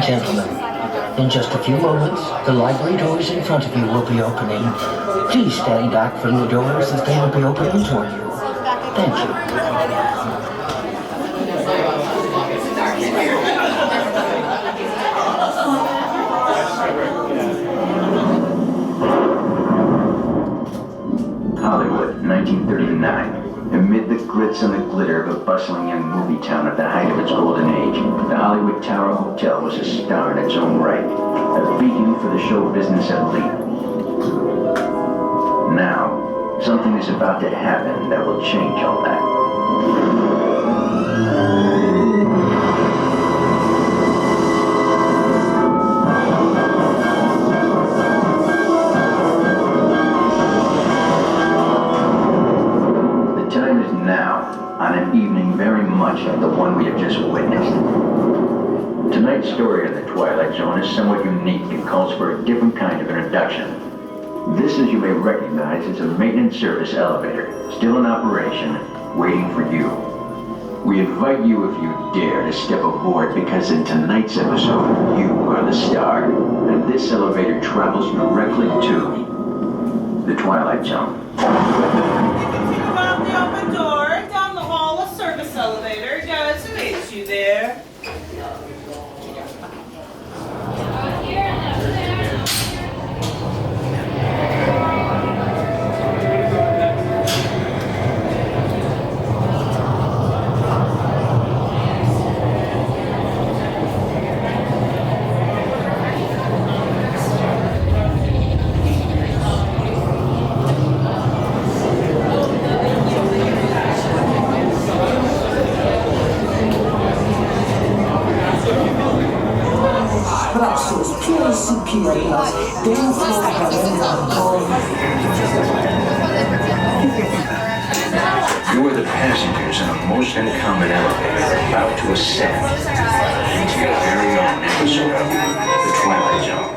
and gentlemen, in just a few moments, the library doors in front of you will be opening. Please stand back from the doors as they will be opening toward you. Thank you. Hollywood, 1939. Amid the glitz and the glitter of a bustling young movie town at the height of its golden age, the Hollywood Tower Hotel was a star in its own right, a beacon for the show business elite. Now, something is about to happen that will change all that. On an evening very much like the one we have just witnessed. Tonight's story in the Twilight Zone is somewhat unique and calls for a different kind of introduction. This, as you may recognize, is a maintenance service elevator, still in operation, waiting for you. We invite you, if you dare, to step aboard because in tonight's episode, you are the star, and this elevator travels directly to the Twilight Zone. Around the open door, down the hall, a service elevator. Guys, who meets you there? You are the passengers in a most uncommon elevator about to ascend into your very own episode of The Twilight Zone.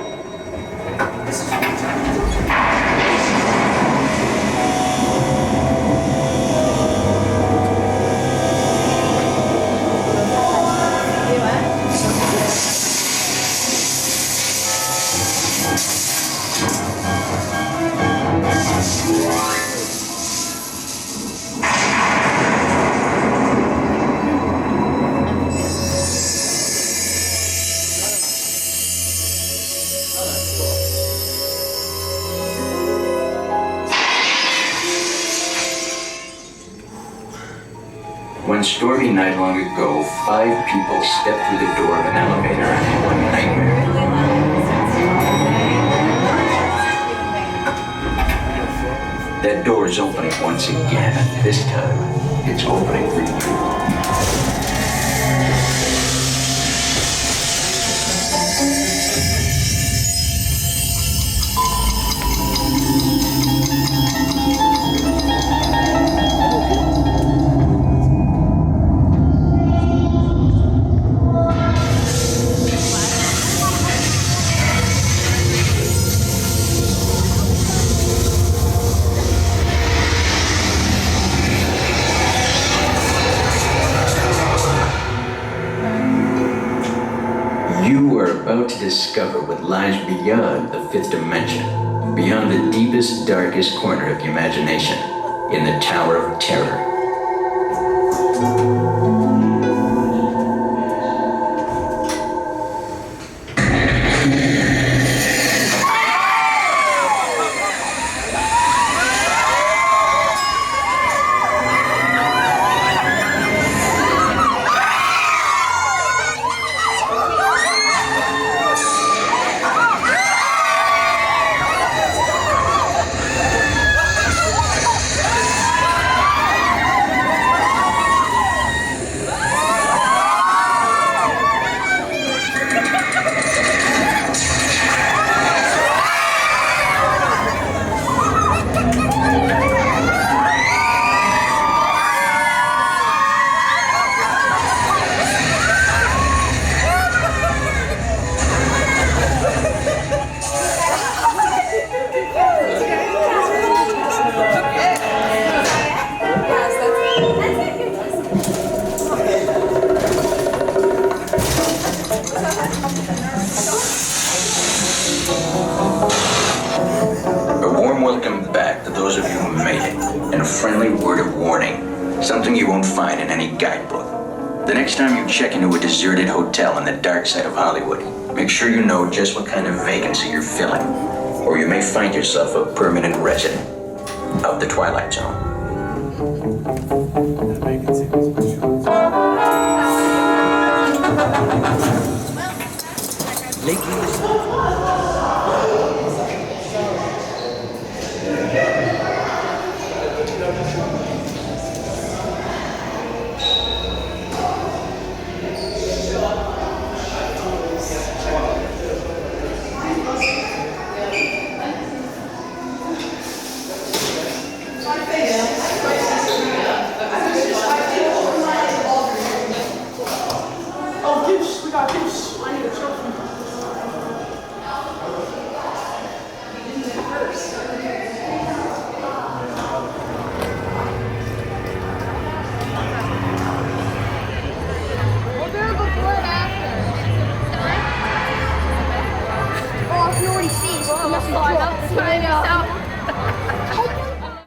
One stormy night long ago, 5 people stepped through the door of an elevator in one nightmare. That door is opening once again, and this time, it's opening for you. You are about to discover what lies beyond the 5th dimension, beyond the deepest, darkest corner of your imagination, in the Tower of Terror. those of you who made it, and a friendly word of warning, something you won't find in any guidebook. The next time you check into a deserted hotel on the dark side of Hollywood, make sure you know just what kind of vacancy you're filling, or you may find yourself a permanent resident of the Twilight Zone. Oh, I can already see. It's